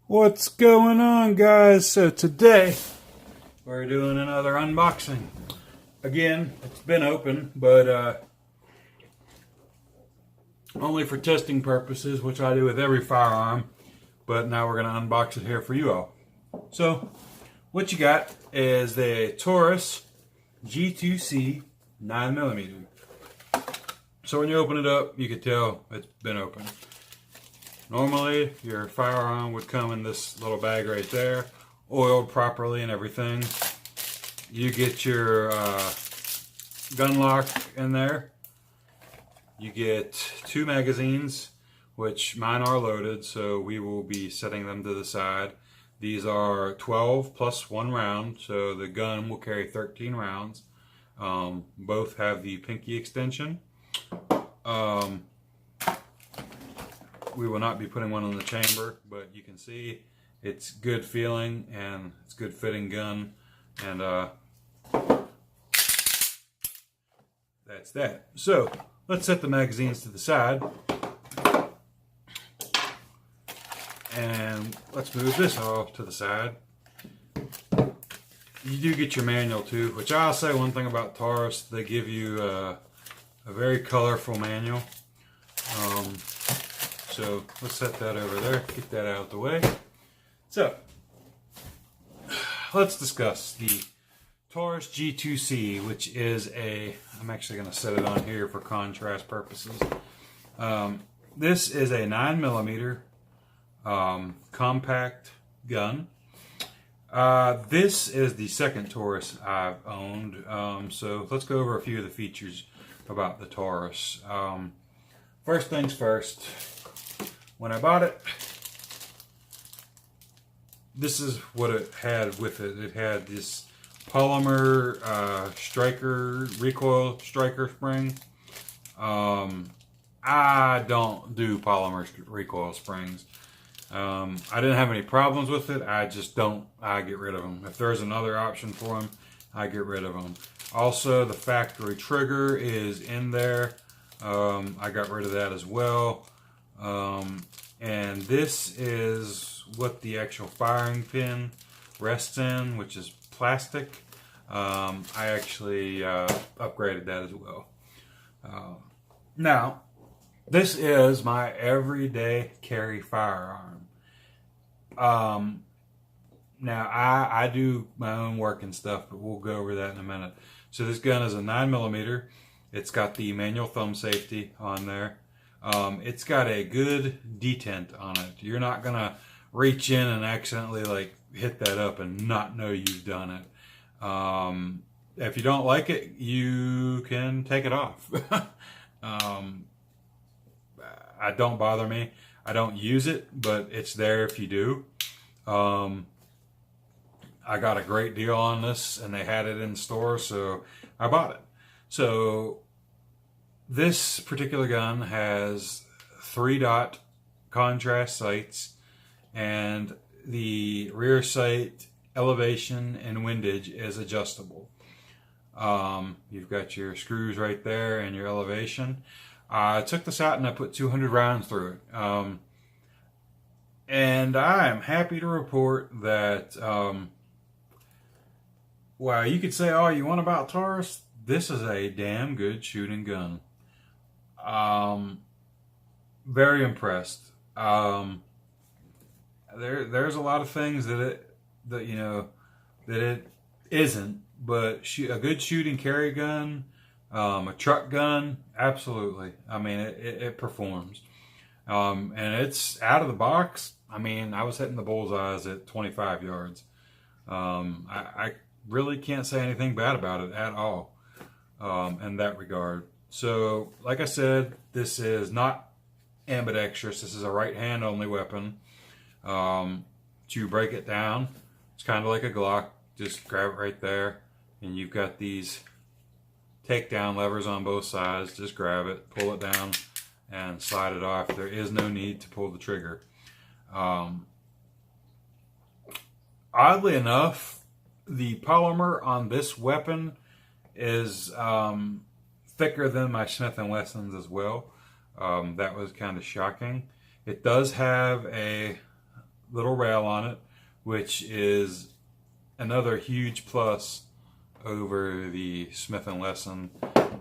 What's going on, guys? So today we're doing another unboxing. Again, it's been open, but only for testing purposes, which I do with every firearm. But now we're going to unbox it here for you all. So what you got is the Taurus G2C 9mm. So when you open it up, you can tell it's been opened. Normally, your firearm would come in this little bag right there, oiled properly and everything. You get your gun lock in there. You get 2 magazines, which mine are loaded, so we will be setting them to the side. These are 12 plus 1 round, so the gun will carry 13 rounds. Both have the pinky extension. We will not be putting one in the chamber, but you can see it's good feeling and it's good fitting gun, and that's that. So let's set the magazines to the side and let's move this off to the side. You do get your manual too, which I'll say one thing about Taurus, they give you a very colorful manual. So let's set that over there, get that out of the way. So let's discuss the Taurus G2C, which is I'm actually going to set it on here for contrast purposes. This is a 9mm compact gun. This is the second Taurus I've owned. So let's go over a few of the features about the Taurus. First things first. When I bought it, this is what it had with it. It had this polymer recoil striker spring. I don't do polymer recoil springs. I didn't have any problems with it. I just don't. I get rid of them. If there's another option for them, I get rid of them. Also, the factory trigger is in there. I got rid of that as well. And this is what the actual firing pin rests in, which is plastic. I actually upgraded that as well. Now, this is my everyday carry firearm. Now, I do my own work and stuff, but we'll go over that in a minute. So this gun is a 9mm. It's got the manual thumb safety on there. It's got a good detent on it. You're not gonna reach in and accidentally like hit that up and not know you've done it. If you don't like it, you can take it off. It don't bother me. I don't use it, but it's there if you do. I got a great deal on this and they had it in store, so I bought it. So this particular gun has 3-dot contrast sights, and the rear sight elevation and windage is adjustable. You've got your screws right there and your elevation. I took this out and I put 200 rounds through it. And I am happy to report that, well, you could say all you want about Taurus, this is a damn good shooting gun. Very impressed. There's a lot of things that it isn't, but a good shooting carry gun, a truck gun, absolutely. I mean, it performs. And it's out of the box. I mean, I was hitting the bullseyes at 25 yards. I really can't say anything bad about it at all, in that regard. So, like I said, this is not ambidextrous. This is a right hand only weapon. To break it down, it's kind of like a Glock. Just grab it right there, and you've got these takedown levers on both sides. Just grab it, pull it down, and slide it off. There is no need to pull the trigger. Oddly enough, the polymer on this weapon is thicker than my Smith & Wessons as well. That was kind of shocking. It does have a little rail on it, which is another huge plus over the Smith & Wesson.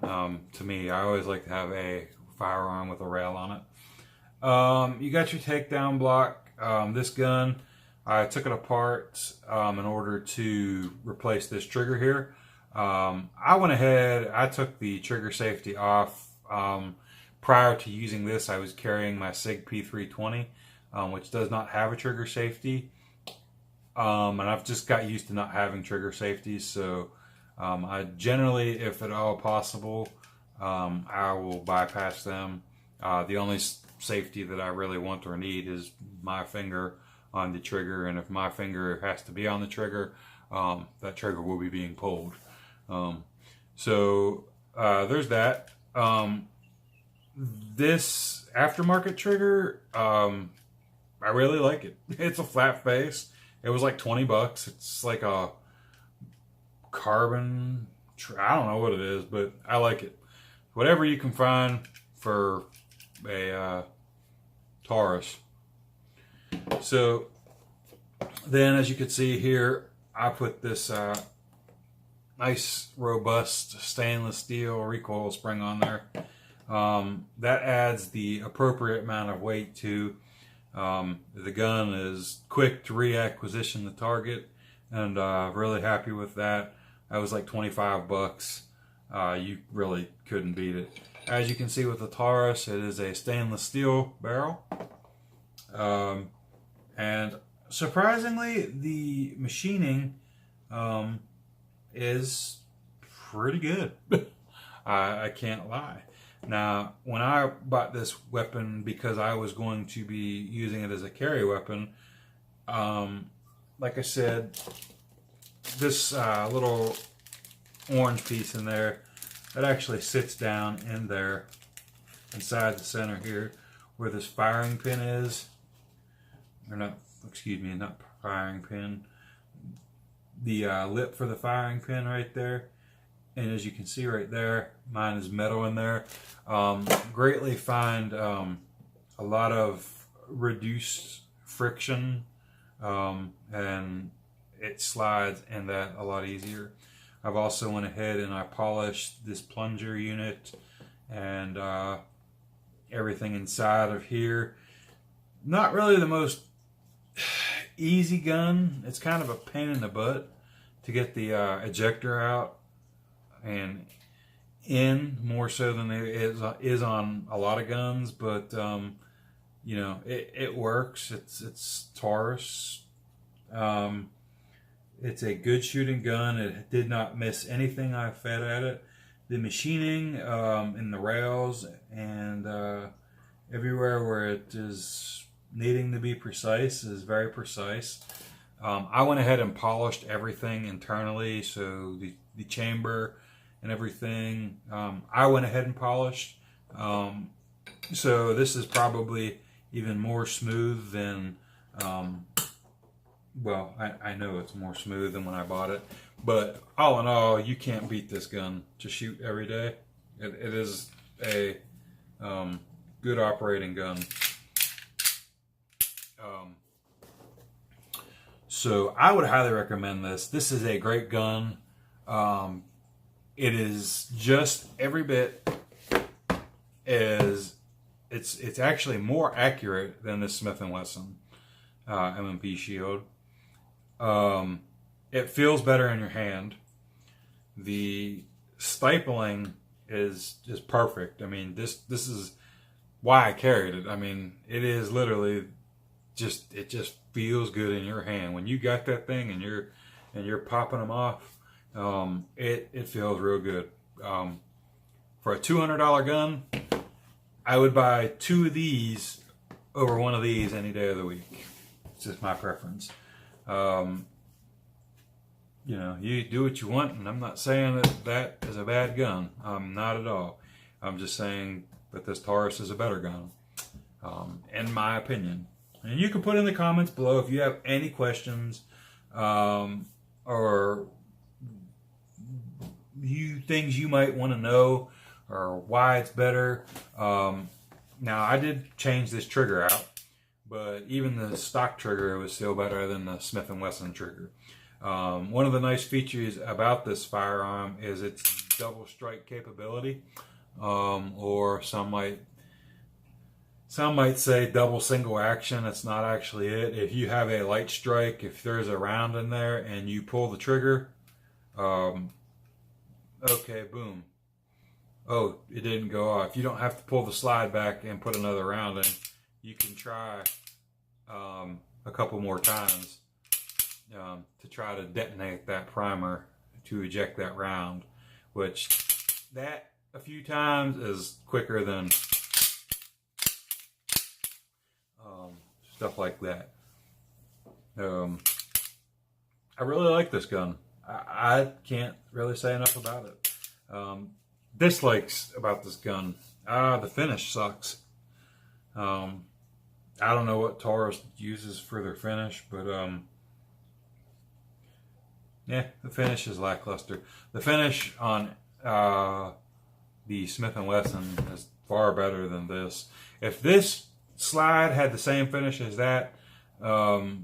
To me, I always like to have a firearm with a rail on it. You got your takedown block. This gun, I took it apart in order to replace this trigger here. I went ahead, I took the trigger safety off. Prior to using this, I was carrying my SIG P320, which does not have a trigger safety. And I've just got used to not having trigger safeties, so I generally, if at all possible, I will bypass them. The only safety that I really want or need is my finger on the trigger, and if my finger has to be on the trigger, that trigger will be being pulled. So there's that. This aftermarket trigger, I really like it. It's a flat face. It was like 20 bucks. It's like a carbon, I don't know what it is, but I like it. Whatever you can find for a Taurus. So then, as you can see here, I put this nice robust stainless steel recoil spring on there. That adds the appropriate amount of weight to the gun. Is quick to reacquisition the target, and really happy with that. That was like 25 bucks. You really couldn't beat it. As you can see with the Taurus, it is a stainless steel barrel. And surprisingly, the machining is pretty good. I can't lie. Now, when I bought this weapon, because I was going to be using it as a carry weapon, like I said, this little orange piece in there, that actually sits down in there inside the center here where this firing pin is. Or not, excuse me, not firing pin. The lip for the firing pin right there. And as you can see right there, mine is metal in there. Greatly find a lot of reduced friction, and it slides in that a lot easier. I've also went ahead and I polished this plunger unit and everything inside of here. Not really the most easy gun. It's kind of a pain in the butt to get the ejector out and in, more so than it is on a lot of guns, but you know, it works. It's Taurus. It's a good shooting gun. It did not miss anything I fed at it. The machining in the rails and everywhere where it is needing to be precise is very precise. I went ahead and polished everything internally, so the chamber and everything, I went ahead and polished. So this is probably even more smooth than, well, I know it's more smooth than when I bought it. But all in all, you can't beat this gun to shoot every day. It is a good operating gun. So I would highly recommend this. This is a great gun. It is just every bit as it's actually more accurate than the Smith & Wesson M&P Shield. It feels better in your hand. The stipling is just perfect. I mean, this is why I carried it. I mean, it is literally just, it just feels good in your hand when you got that thing and you're popping them off. It feels real good. For a $200 gun, I would buy 2 of these over 1 of these any day of the week. It's just my preference. You know, you do what you want, and I'm not saying that is a bad gun. Not at all. I'm just saying that this Taurus is a better gun, in my opinion. And you can put in the comments below if you have any questions, or things you might want to know, or why it's better. Now, I did change this trigger out, but even the stock trigger was still better than the Smith & Wesson trigger. One of the nice features about this firearm is its double strike capability, or some might say double single action. It's not actually it. If you have a light strike, if there's a round in there and you pull the trigger, okay, boom. Oh, it didn't go off. You don't have to pull the slide back and put another round in. You can try a couple more times to try to detonate that primer to eject that round, which that a few times is quicker than stuff like that. I really like this gun. I can't really say enough about it. Dislikes about this gun. The finish sucks. I don't know what Taurus uses for their finish, but yeah, the finish is lackluster. The finish on the Smith & Wesson is far better than this. If this slide had the same finish as that, I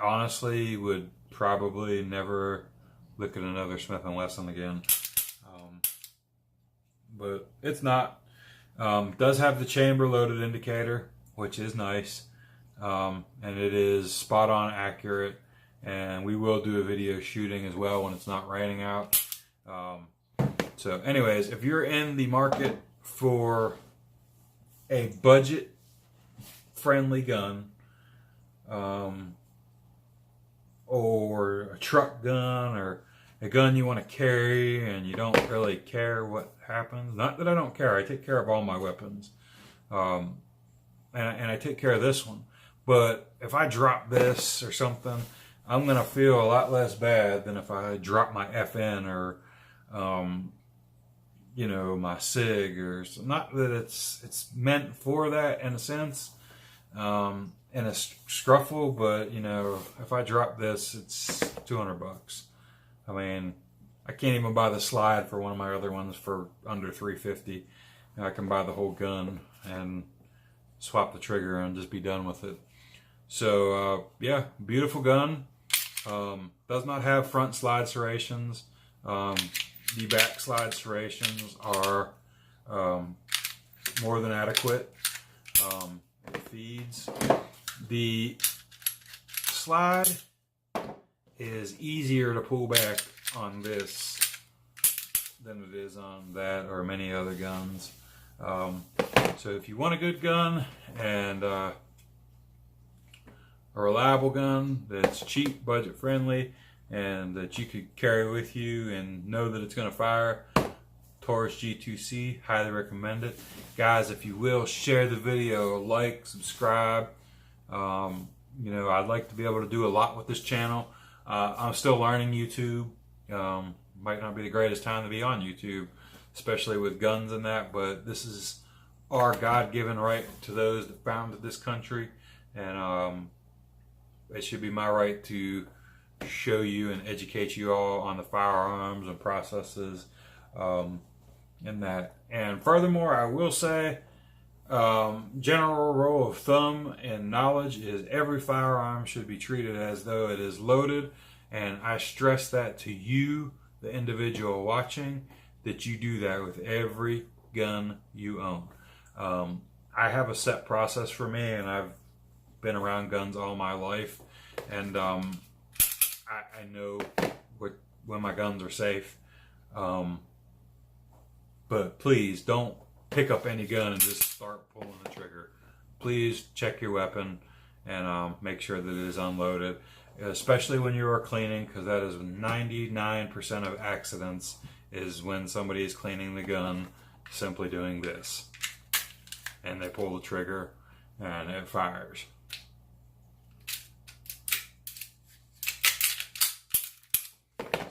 honestly would probably never look at another Smith & Wesson again. But it's not. Does have the chamber loaded indicator, which is nice, and it is spot on accurate. And we will do a video shooting as well when it's not raining out. So anyways, if you're in the market for a budget friendly gun, or a truck gun, or a gun you want to carry and you don't really care what happens. Not that I don't care. I take care of all my weapons. And I take care of this one. But if I drop this or something, I'm going to feel a lot less bad than if I drop my FN or, you know, my SIG, or not that it's meant for that in a sense, in a scruffle, but you know, if I drop this, it's $200. I mean, I can't even buy the slide for one of my other ones for under $350. I can buy the whole gun and swap the trigger and just be done with it. So yeah, beautiful gun. Does not have front slide serrations. The back slide serrations are more than adequate. It feeds. The slide is easier to pull back on this than it is on that or many other guns. So if you want a good gun and a reliable gun that's cheap, budget friendly, and that you could carry with you and know that it's going to fire, Taurus G2C, highly recommend it. Guys, if you will, share the video, like, subscribe. You know, I'd like to be able to do a lot with this channel. I'm still learning YouTube. Might not be the greatest time to be on YouTube, especially with guns and that, but this is our God-given right to those that founded this country, and it should be my right to show you and educate you all on the firearms and processes in that. And furthermore, I will say, general rule of thumb and knowledge is every firearm should be treated as though it is loaded, and I stress that to you, the individual watching, that you do that with every gun you own. I have a set process for me, and I've been around guns all my life, and I know when my guns are safe. But please don't pick up any gun and just start pulling the trigger. Please check your weapon and make sure that it is unloaded, especially when you are cleaning, because that is 99% of accidents is when somebody is cleaning the gun simply doing this, and they pull the trigger and it fires.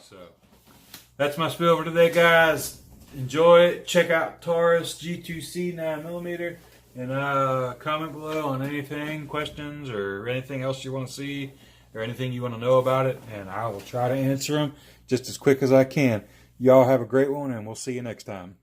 So that's my spiel for today, guys. Enjoy it. Check out Taurus G2C 9mm, and comment below on anything, questions, or anything else you want to see, or anything you want to know about it, and I will try to answer them just as quick as I can. Y'all have a great one, and we'll see you next time.